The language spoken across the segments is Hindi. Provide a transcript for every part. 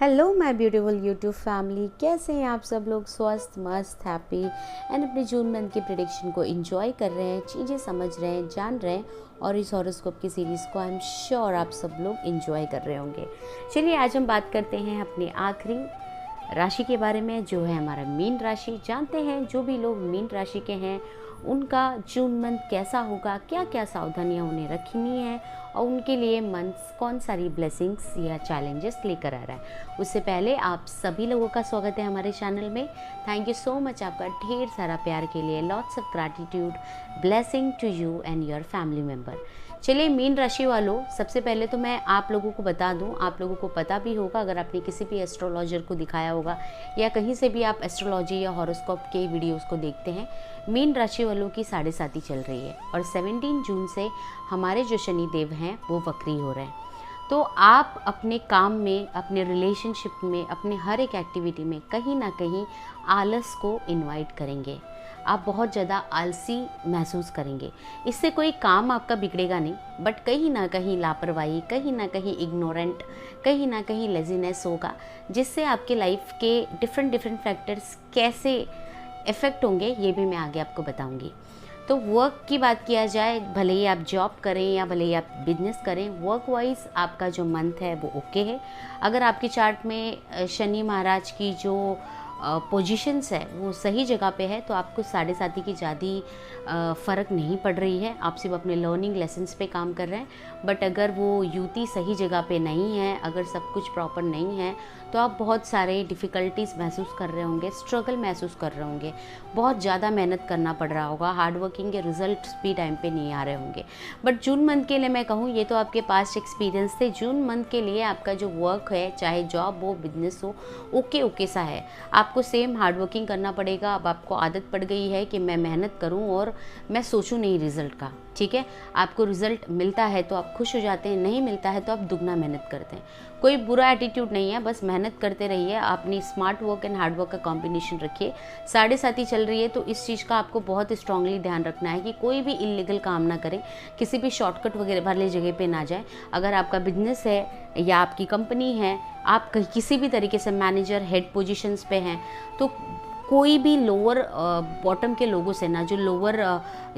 Hello my beautiful YouTube family, कैसे हैं आप सब लोग? स्वस्थ, मस्त, हैप्पी एंड अपने जून मंथ की प्रेडिक्शन को एंजॉय कर रहे हैं, चीज़ें समझ रहे हैं, जान रहे हैं और इस हॉरोस्कोप की सीरीज़ को आई एम श्योर आप सब लोग एंजॉय कर रहे होंगे। चलिए आज हम बात करते हैं अपने आखिरी राशि के बारे में, जो है हमारा मीन राशि। जानते हैं जो भी लोग मीन राशि के हैं उनका जून मंथ कैसा होगा, क्या क्या सावधानियां उन्हें रखनी है और उनके लिए मंथ कौन सारी ब्लेसिंग्स या चैलेंजेस लेकर आ रहा है। उससे पहले आप सभी लोगों का स्वागत है हमारे चैनल में। थैंक यू सो मच आपका ढेर सारा प्यार के लिए। Lots of gratitude, blessing to you and your family member. चलिए मीन राशि वालों, सबसे पहले तो मैं आप लोगों को बता दूं, आप लोगों को पता भी होगा अगर आपने किसी भी एस्ट्रोलॉजर को दिखाया होगा या कहीं से भी आप एस्ट्रोलॉजी या हॉरोस्कोप के वीडियोस को देखते हैं, मीन राशि वालों की 7.5 चल रही है और 17 जून से हमारे जो शनि देव हैं वो वक्री हो रहे हैं। तो आप अपने काम में, अपने रिलेशनशिप में, अपने हर एक एक्टिविटी में कहीं ना कहीं आलस को इनवाइट करेंगे। आप बहुत ज़्यादा आलसी महसूस करेंगे। इससे कोई काम आपका बिगड़ेगा नहीं, बट कहीं ना कहीं लापरवाही, कहीं ना कहीं इग्नोरेंट, कहीं ना कहीं लेजीनेस होगा, जिससे आपके लाइफ के डिफरेंट फैक्टर्स कैसे इफ़ेक्ट होंगे ये भी मैं आगे आपको बताऊंगी। तो वर्क की बात किया जाए, भले ही आप जॉब करें या भले ही आप बिजनेस करें, वर्क वाइज आपका जो मंथ है वो ओके है। अगर आपके चार्ट में शनि महाराज की जो पोजीशंस है वो सही जगह पे है तो आपको 7.5 की ज़्यादा फ़र्क नहीं पड़ रही है। आप सिर्फ अपने लर्निंग लेसन्स पे काम कर रहे हैं। बट अगर वो युति सही जगह पे नहीं है, अगर सब कुछ प्रॉपर नहीं है, तो आप बहुत सारे डिफ़िकल्टीज़ महसूस कर रहे होंगे, स्ट्रगल महसूस कर रहे होंगे, बहुत ज़्यादा मेहनत करना पड़ रहा होगा, हार्ड वर्किंग के रिजल्ट्स भी टाइम पे नहीं आ रहे होंगे। बट जून मंथ के लिए मैं कहूँ, ये तो आपके पास्ट एक्सपीरियंस थे। जून मंथ के लिए आपका जो वर्क है, चाहे जॉब हो, बिजनेस हो, ओके सा है। आपको सेम हार्ड वर्किंग करना पड़ेगा। अब आपको आदत पड़ गई है कि मैं मेहनत करूं और मैं सोचूं नहीं रिजल्ट का, ठीक है। आपको रिजल्ट मिलता है तो आप खुश हो जाते हैं, नहीं मिलता है तो आप दुगना मेहनत करते हैं। कोई बुरा एटीट्यूड नहीं है, बस मेहनत करते रहिए। अपनी smart work and hard work का कॉम्बिनेशन रखिए। 7.5 चल रही है तो इस चीज़ का आपको बहुत स्ट्रांगली ध्यान रखना है कि कोई भी इलीगल काम ना करें, किसी भी शॉर्टकट वगैरह वाली जगह पे ना जाए। अगर आपका बिजनेस है या आपकी कंपनी है, आप किसी भी तरीके से मैनेजर, हेड पोजीशंस पे हैं, तो कोई भी लोअर बॉटम के लोगों से ना, जो लोअर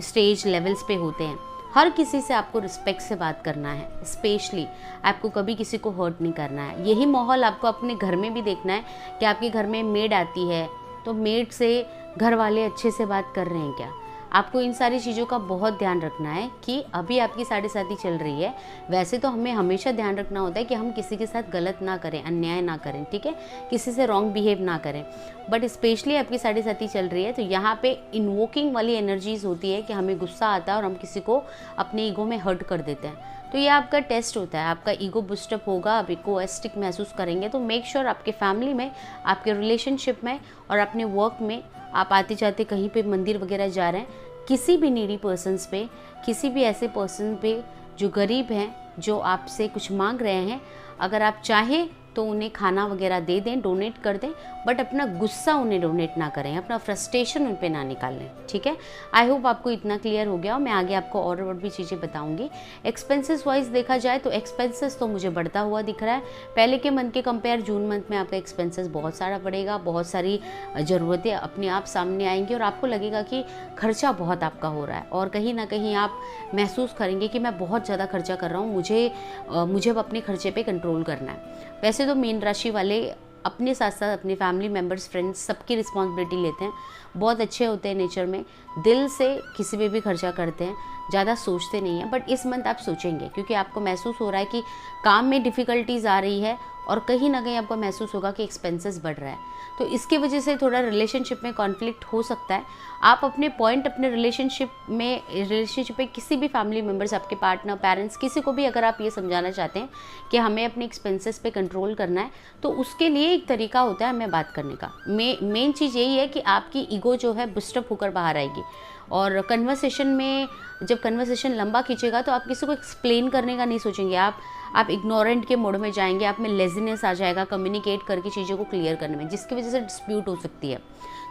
स्टेज लेवल्स पे होते हैं, हर किसी से आपको रिस्पेक्ट से बात करना है। स्पेशली आपको कभी किसी को हर्ट नहीं करना है। यही माहौल आपको अपने घर में भी देखना है कि आपके घर में मेड आती है तो मेड से घर वाले अच्छे से बात कर रहे हैं क्या। आपको इन सारी चीज़ों का बहुत ध्यान रखना है कि अभी आपकी 7.5 चल रही है। वैसे तो हमें हमेशा ध्यान रखना होता है कि हम किसी के साथ गलत ना करें, अन्याय ना करें, ठीक है, किसी से रॉन्ग बिहेव ना करें। बट स्पेशली आपकी 7.5 चल रही है तो यहाँ पे इन्वोकिंग वाली एनर्जीज होती है कि हमें गुस्सा आता है और हम किसी को अपने ईगो में हर्ट कर देते हैं। तो ये आपका टेस्ट होता है, आपका ईगो बूस्टअप होगा, आप इकोएस्टिक महसूस करेंगे। तो मेक श्योर आपके फैमिली में, आपके रिलेशनशिप में और अपने वर्क में, आप आते जाते कहीं पे मंदिर वगैरह जा रहे हैं, किसी भी नीडी पर्सन्स पे, किसी भी ऐसे पर्सन पे जो गरीब हैं, जो आपसे कुछ मांग रहे हैं, अगर आप चाहें तो उन्हें खाना वगैरह दे दें, डोनेट कर दें। बट अपना गुस्सा उन्हें डोनेट ना करें, अपना फ्रस्ट्रेशन उन पे ना निकालें, ठीक है। आई होप आपको इतना क्लियर हो गया और मैं आगे आपको और भी चीज़ें बताऊंगी। एक्सपेंसेस वाइज देखा जाए तो एक्सपेंसेस तो मुझे बढ़ता हुआ दिख रहा है। पहले के मंथ के कंपेयर जून मंथ में आपका एक्सपेंसेस बहुत सारा बढ़ेगा, बहुत सारी ज़रूरतें अपने आप सामने आएंगी और आपको लगेगा कि खर्चा बहुत आपका हो रहा है और कहीं ना कहीं आप महसूस करेंगे कि मैं बहुत ज़्यादा खर्चा कर रहा हूँ, मुझे अब अपने खर्चे पे कंट्रोल करना है। वैसे तो मीन राशि वाले अपने साथ साथ अपने फैमिली मेम्बर्स, फ्रेंड्स, सबकी रिस्पॉन्सिबिलिटी लेते हैं, बहुत अच्छे होते हैं नेचर में, दिल से किसी पे भी खर्चा करते हैं, ज़्यादा सोचते नहीं हैं। बट इस मंथ आप सोचेंगे क्योंकि आपको महसूस हो रहा है कि काम में डिफ़िकल्टीज़ आ रही है और कहीं ना कहीं आपको महसूस होगा कि एक्सपेंसेस बढ़ रहा है। तो इसकी वजह से थोड़ा रिलेशनशिप में कॉन्फ्लिक्ट हो सकता है। आप अपने पॉइंट अपने रिलेशनशिप में किसी भी फैमिली मेम्बर्स, आपके पार्टनर, पेरेंट्स, किसी को भी अगर आप ये समझाना चाहते हैं कि हमें अपने एक्सपेंसेस पे कंट्रोल करना है, तो उसके लिए एक तरीका होता है हमें बात करने का। मेन चीज़ यही है कि आपकी ईगो जो है बुस्टअप होकर बाहर आएगी। और कन्वर्सेशन में जब कन्वर्सेशन लंबा खींचेगा तो आप किसी को एक्सप्लेन करने का नहीं सोचेंगे, आप इग्नोरेंट के मोड में जाएंगे, आप में लेजीनेस आ जाएगा कम्युनिकेट करके चीज़ों को क्लियर करने में, जिसकी वजह से डिस्प्यूट हो सकती है।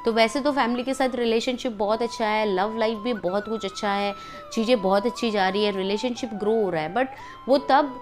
तो वैसे तो फैमिली के साथ रिलेशनशिप बहुत अच्छा है, लव लाइफ भी बहुत कुछ अच्छा है, चीज़ें बहुत अच्छी जा रही है, रिलेशनशिप ग्रो हो रहा है। बट वो तब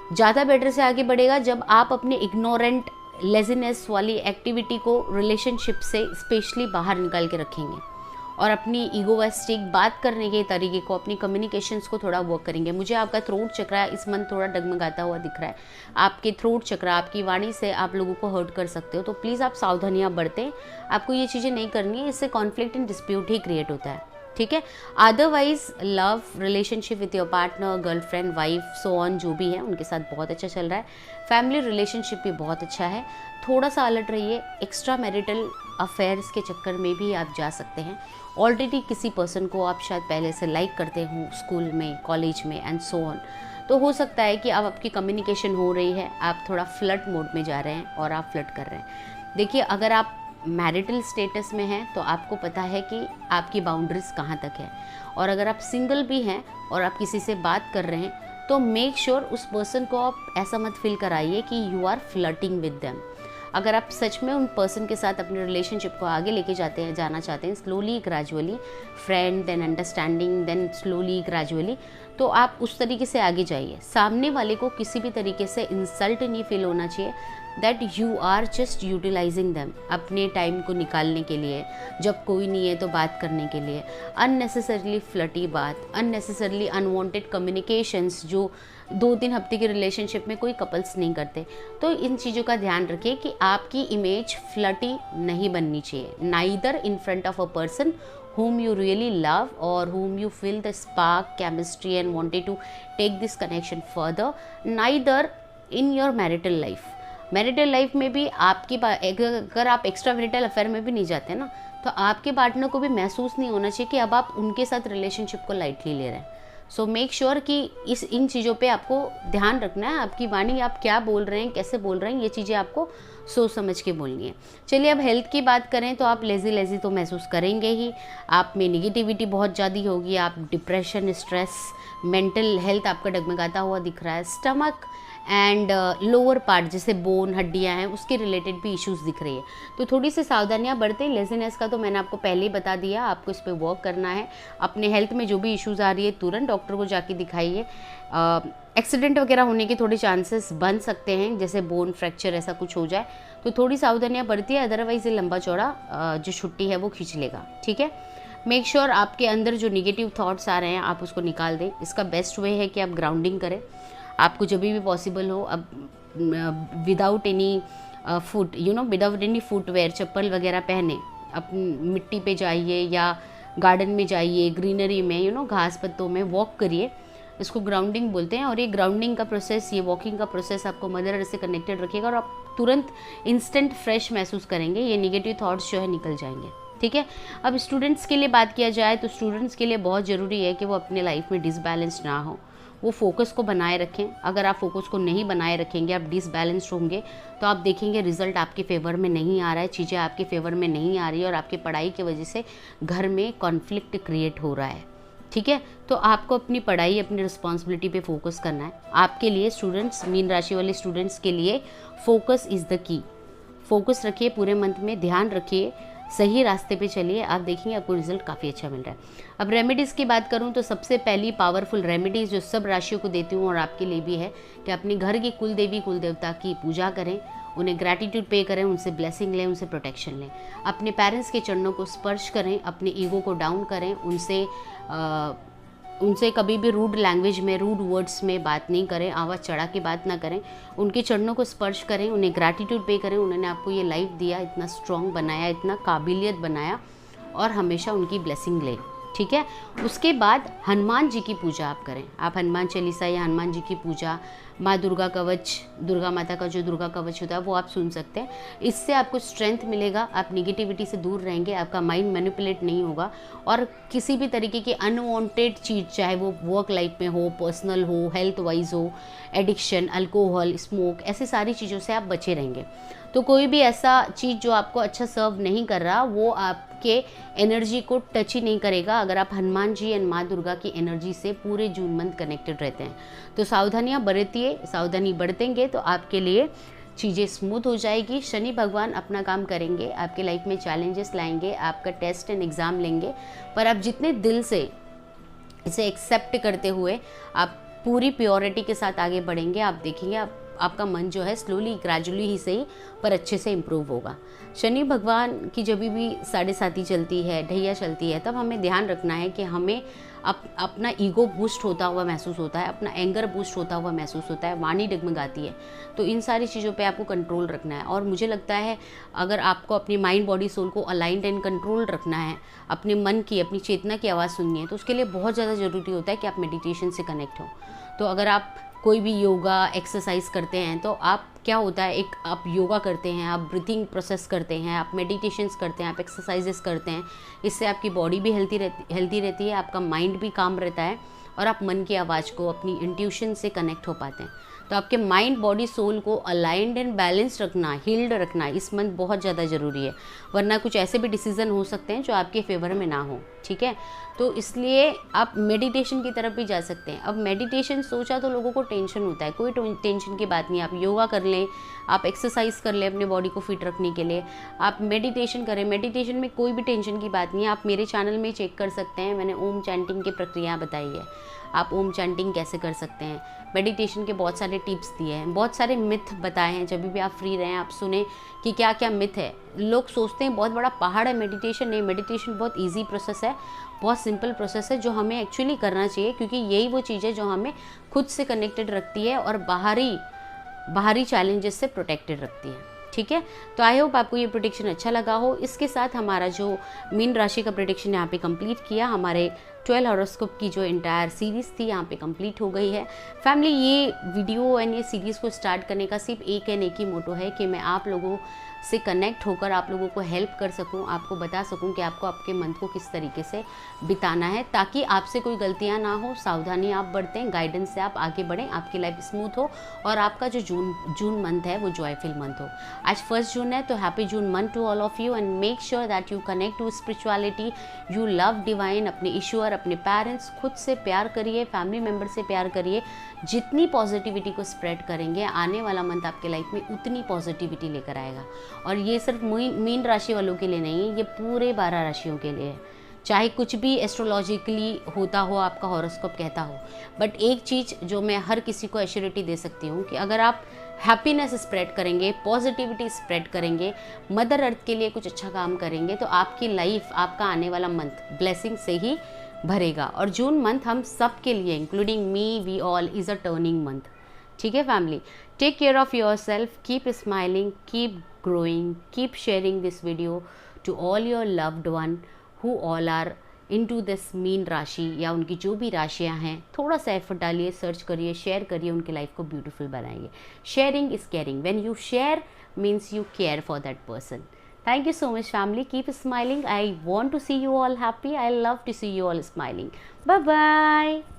ज़्यादा बेटर से आगे बढ़ेगा जब आप अपने इग्नोरेंट लेजीनेस वाली एक्टिविटी को रिलेशनशिप से स्पेशली बाहर निकाल के रखेंगे और अपनी ईगोइस्टिक बात करने के तरीके को, अपनी कम्युनिकेशंस को थोड़ा वर्क करेंगे। मुझे आपका थ्रोट चक्र इस मंथ थोड़ा डगमगाता हुआ दिख रहा है। आपके थ्रोट चक्र, आपकी वाणी से आप लोगों को हर्ट कर सकते हो, तो प्लीज़ आप सावधानियाँ बरतें। आपको ये चीज़ें नहीं करनी है, इससे conflict and dispute he create होता है, ठीक है। Otherwise love relationship with your partner, girlfriend, wife, so on, जो भी है उनके साथ बहुत अच्छा चल रहा है। फैमिली रिलेशनशिप भी बहुत अच्छा है। थोड़ा सा अलर्ट रहिए, एक्स्ट्रा मैरिटल अफेयर्स के चक्कर में भी आप जा सकते हैं। ऑलरेडी किसी पर्सन को आप शायद पहले से लाइक करते हो स्कूल में, कॉलेज में एंड सो ऑन, तो हो सकता है कि अब आपकी कम्युनिकेशन हो रही है, आप थोड़ा फ्लर्ट मोड में जा रहे हैं और आप फ्लर्ट कर रहे हैं। देखिए, अगर आप मैरिटल स्टेटस में हैं तो आपको पता है कि आपकी बाउंड्रीज कहाँ तक है, और अगर आप सिंगल भी हैं और आप किसी से बात कर रहे हैं तो मेक श्योर उस पर्सन को आप ऐसा मत फील कराइए कि you are flirting with them. अगर आप सच में उन पर्सन के साथ अपने रिलेशनशिप को आगे लेके जाना चाहते हैं, slowly gradually, friend then understanding then slowly gradually, तो आप उस तरीके से आगे जाइए। सामने वाले को किसी भी तरीके से इंसल्ट नहीं फील होना चाहिए that you are just utilising them अपने टाइम को निकालने के लिए, जब कोई नहीं है तो बात करने के लिए। अननेसेसरली फ्लटी बात, अननेसेसरली अनवांटेड कम्युनिकेशंस जो 2-3 हफ्ते के रिलेशनशिप में कोई कपल्स नहीं करते। तो इन चीज़ों का ध्यान रखिए कि आपकी इमेज फ्लटी नहीं बननी चाहिए, neither in front of a person whom you really love or whom you feel the spark, chemistry and wanted to take this connection further, neither in your marital life. Marital life में भी आपकी अगर आप एक्स्ट्रा मैरिटल अफेयर में भी नहीं जाते ना, तो आपके पार्टनर को भी महसूस नहीं होना चाहिए कि अब आप उनके साथ रिलेशनशिप को लाइटली ले रहे हैं। सो मेक श्योर कि इन चीज़ों पे आपको ध्यान रखना है। आपकी वाणी, आप क्या बोल रहे हैं, कैसे बोल रहे हैं, ये चीज़ें आपको सोच समझ के बोलनी है। चलिए, अब हेल्थ की बात करें तो आप लेज़ी तो महसूस करेंगे ही, आप में निगेटिविटी बहुत ज़्यादा होगी, आप डिप्रेशन, स्ट्रेस, मेंटल हेल्थ आपका डगमगाता हुआ दिख रहा है। स्टमक एंड लोअर पार्ट जैसे बोन, हड्डियां हैं, उसके रिलेटेड भी इश्यूज दिख रही है, तो थोड़ी सी सावधानियां बरतें। लेजीनेस का तो मैंने आपको पहले ही बता दिया, आपको इस पर वर्क करना है। अपने हेल्थ में जो भी इश्यूज आ रही है तुरंत डॉक्टर को जाके दिखाइए। एक्सीडेंट वगैरह होने के थोड़े चांसेस बन सकते हैं, जैसे बोन फ्रैक्चर ऐसा कुछ हो जाए, तो थोड़ी सावधानियां बरतिए, अदरवाइज ये लंबा चौड़ा जो छुट्टी है वो खींच लेगा, ठीक है। मेक श्योर आपके अंदर जो निगेटिव थॉट्स आ रहे हैं आप उसको निकाल दें। इसका बेस्ट वे है कि आप ग्राउंडिंग करें। आपको जब भी पॉसिबल हो, अब without any foot without any footwear, चप्पल वगैरह पहने, अपनी मिट्टी पे जाइए या गार्डन में जाइए, ग्रीनरी में घास पत्तों में वॉक करिए। इसको ग्राउंडिंग बोलते हैं, और ये ग्राउंडिंग का प्रोसेस, ये वॉकिंग का प्रोसेस आपको मदर अर्थ से कनेक्टेड रखेगा और आप तुरंत इंस्टेंट फ्रेश महसूस करेंगे। ये निगेटिव थॉट्स जो है निकल जाएंगे, ठीक है। अब स्टूडेंट्स के लिए बात किया जाए तो स्टूडेंट्स के लिए बहुत ज़रूरी है कि वो अपने लाइफ में डिसबैलेंस ना हो, वो फोकस को बनाए रखें। अगर आप फोकस को नहीं बनाए रखेंगे, आप डिसबैलेंस्ड होंगे, तो आप देखेंगे रिजल्ट आपके फेवर में नहीं आ रहा है, चीज़ें आपके फेवर में नहीं आ रही है, और आपकी पढ़ाई की वजह से घर में कॉन्फ्लिक्ट क्रिएट हो रहा है, ठीक है। तो आपको अपनी पढ़ाई, अपनी रिस्पॉन्सिबिलिटी पे फोकस करना है। आपके लिए स्टूडेंट्स, मीन राशि वाले स्टूडेंट्स के लिए focus is the key. Focus रखिए पूरे मंथ में, ध्यान रखिए, सही रास्ते पे चलिए, आप देखेंगे आपको रिजल्ट काफ़ी अच्छा मिल रहा है। अब रेमेडीज़ की बात करूं तो सबसे पहली पावरफुल रेमेडीज़ जो सब राशियों को देती हूं और आपके लिए भी है कि अपने घर की कुल देवी, कुल देवता की पूजा करें, उन्हें ग्रैटिट्यूड पे करें, उनसे ब्लेसिंग लें, उनसे प्रोटेक्शन लें। अपने पेरेंट्स के चरणों को स्पर्श करें, अपने ईगो को डाउन करें, उनसे कभी भी रूड लैंग्वेज में, रूड वर्ड्स में बात नहीं करें, आवाज़ चढ़ा के बात ना करें। उनके चरणों को स्पर्श करें, उन्हें ग्रैटिट्यूड पे करें, उन्होंने आपको ये लाइफ दिया, इतना स्ट्रॉन्ग बनाया, इतना काबिलियत बनाया, और हमेशा उनकी ब्लेसिंग लें, ठीक है। उसके बाद हनुमान जी की पूजा आप करें। आप हनुमान चालीसा या हनुमान जी की पूजा, माँ दुर्गा कवच, दुर्गा माता का जो दुर्गा कवच होता है वो आप सुन सकते हैं। इससे आपको स्ट्रेंथ मिलेगा, आप निगेटिविटी से दूर रहेंगे, आपका माइंड मैनिपुलेट नहीं होगा, और किसी भी तरीके की अनवांटेड चीज़, चाहे वो वर्क लाइफ में हो, पर्सनल हो, हेल्थ वाइज हो, एडिक्शन, अल्कोहल, स्मोक, ऐसी सारी चीज़ों से आप बचे रहेंगे। तो कोई भी ऐसा चीज़ जो आपको अच्छा सर्व नहीं कर रहा, वो आपके एनर्जी को टच ही नहीं करेगा, अगर आप हनुमान जी एंड माँ दुर्गा की एनर्जी से पूरे जून मंथ कनेक्टेड रहते हैं। तो सावधानियाँ बरतिए, सावधानी बरतेंगे तो आपके लिए चीज़ें स्मूथ हो जाएगी। शनि भगवान अपना काम करेंगे, आपके लाइफ में चैलेंजेस लाएंगे, आपका टेस्ट एंड एग्ज़ाम लेंगे, पर आप जितने दिल से इसे एक्सेप्ट करते हुए आप पूरी प्योरिटी के साथ आगे बढ़ेंगे, आप देखेंगे आपका मन जो है स्लोली ग्रेजुअली ही सही पर अच्छे से इम्प्रूव होगा। शनि भगवान की जब भी 7.5 चलती है, ढैया चलती है, तब हमें ध्यान रखना है कि हमें अपना ईगो बूस्ट होता हुआ महसूस होता है, अपना एंगर बूस्ट होता हुआ महसूस होता है, वाणी डगमगाती है। तो इन सारी चीज़ों पे आपको कंट्रोल रखना है। और मुझे लगता है अगर आपको अपनी माइंड बॉडी सोल को अलाइंड एंड कंट्रोल रखना है, अपने मन की, अपनी चेतना की आवाज़ सुननी है, तो उसके लिए बहुत ज़्यादा ज़रूरी होता है कि आप मेडिटेशन से कनेक्ट हो। तो अगर आप कोई भी योगा एक्सरसाइज करते हैं तो आप क्या होता है, एक आप योगा करते हैं, आप ब्रीथिंग प्रोसेस करते हैं, आप मेडिटेशंस करते हैं, आप एक्सरसाइजेस करते हैं, इससे आपकी बॉडी भी हेल्दी रहती है, आपका माइंड भी काम रहता है और आप मन की आवाज़ को, अपनी इंट्यूशन से कनेक्ट हो पाते हैं। तो आपके माइंड बॉडी सोल को अलाइंड एंड बैलेंस रखना, हील्ड रखना इस मंथ बहुत ज़्यादा ज़रूरी है, वरना कुछ ऐसे भी डिसीजन हो सकते हैं जो आपके फेवर में ना हो। ठीक है, तो इसलिए आप मेडिटेशन की तरफ भी जा सकते हैं। अब मेडिटेशन सोचा तो लोगों को टेंशन होता है, कोई टेंशन की बात नहीं। आप योगा कर लें, आप एक्सरसाइज कर लें अपने बॉडी को फिट रखने के लिए, आप मेडिटेशन करें, मेडिटेशन में कोई भी टेंशन की बात नहीं है। आप मेरे चैनल में चेक कर सकते हैं, मैंने ओम चैंटिंग की प्रक्रिया बताई है, आप ओम चैंटिंग कैसे कर सकते हैं, मेडिटेशन के बहुत सारे टिप्स दिए हैं, बहुत सारे मिथ बताए हैं। जब भी आप फ्री रहें आप सुने कि क्या क्या मिथ है। लोग सोचते हैं बहुत बड़ा पहाड़ है मेडिटेशन, नहीं, मेडिटेशन बहुत ईजी प्रोसेस है, बहुत सिंपल प्रोसेस है जो हमें एक्चुअली करना चाहिए, क्योंकि यही वो चीज़ है जो हमें खुद से कनेक्टेड रखती है और बाहरी चैलेंजेस से प्रोटेक्टेड रखती है। ठीक है, तो आई होप आपको ये प्रेडिक्शन अच्छा लगा हो। इसके साथ हमारा जो मीन राशि का प्रेडिक्शन यहाँ पे कंप्लीट किया, हमारे 12 हॉरोस्कोप की जो इंटायर सीरीज़ थी यहाँ पे कंप्लीट हो गई है। फैमिली, ये वीडियो एंड ये सीरीज़ को स्टार्ट करने का सिर्फ एक ही मोटो है कि मैं आप लोगों से कनेक्ट होकर आप लोगों को हेल्प कर सकूं, आपको बता सकूं कि आपको आपके मंथ को किस तरीके से बिताना है, ताकि आपसे कोई गलतियां ना हो, सावधानी आप बरतें, गाइडेंस से आप आगे बढ़ें, आपकी लाइफ स्मूथ हो और आपका जो जून मंथ है वो जॉयफुल मंथ हो। आज 1 जून है, तो happy June month to all of you and make sure that you connect to spirituality, you love divine, अपने ईश्वर, अपने पेरेंट्स, खुद से प्यार करिए, फैमिली मेम्बर से प्यार करिए। जितनी पॉजिटिविटी को स्प्रेड करेंगे, आने वाला मंथ आपके लाइफ में उतनी पॉजिटिविटी लेकर आएगा। और ये सिर्फ मीन राशि वालों के लिए नहीं है, ये पूरे 12 राशियों के लिए है। चाहे कुछ भी एस्ट्रोलॉजिकली होता हो, आपका हॉरोस्कोप कहता हो, बट एक चीज़ जो मैं हर किसी को एश्योरिटी दे सकती हूँ कि अगर आप हैप्पीनेस स्प्रेड करेंगे, पॉजिटिविटी स्प्रेड करेंगे, मदर अर्थ के लिए कुछ अच्छा काम करेंगे, तो आपकी लाइफ, आपका आने वाला मंथ ब्लेसिंग से ही भरेगा। और जून मंथ हम सब के लिए, including me, we all, is a turning month. ठीक है family, take care of yourself, keep smiling, keep growing, keep sharing this video to all your loved one who all are into this mean राशि या उनकी जो भी राशियां हैं। थोड़ा सा एफर्ट डालिए, सर्च करिए, शेयर करिए, उनकी लाइफ को ब्यूटीफुल बनाइए। Sharing is caring, when you share means you care for that person. Thank you so much family, keep smiling. I want to see you all happy, I love to see you all smiling. Bye bye.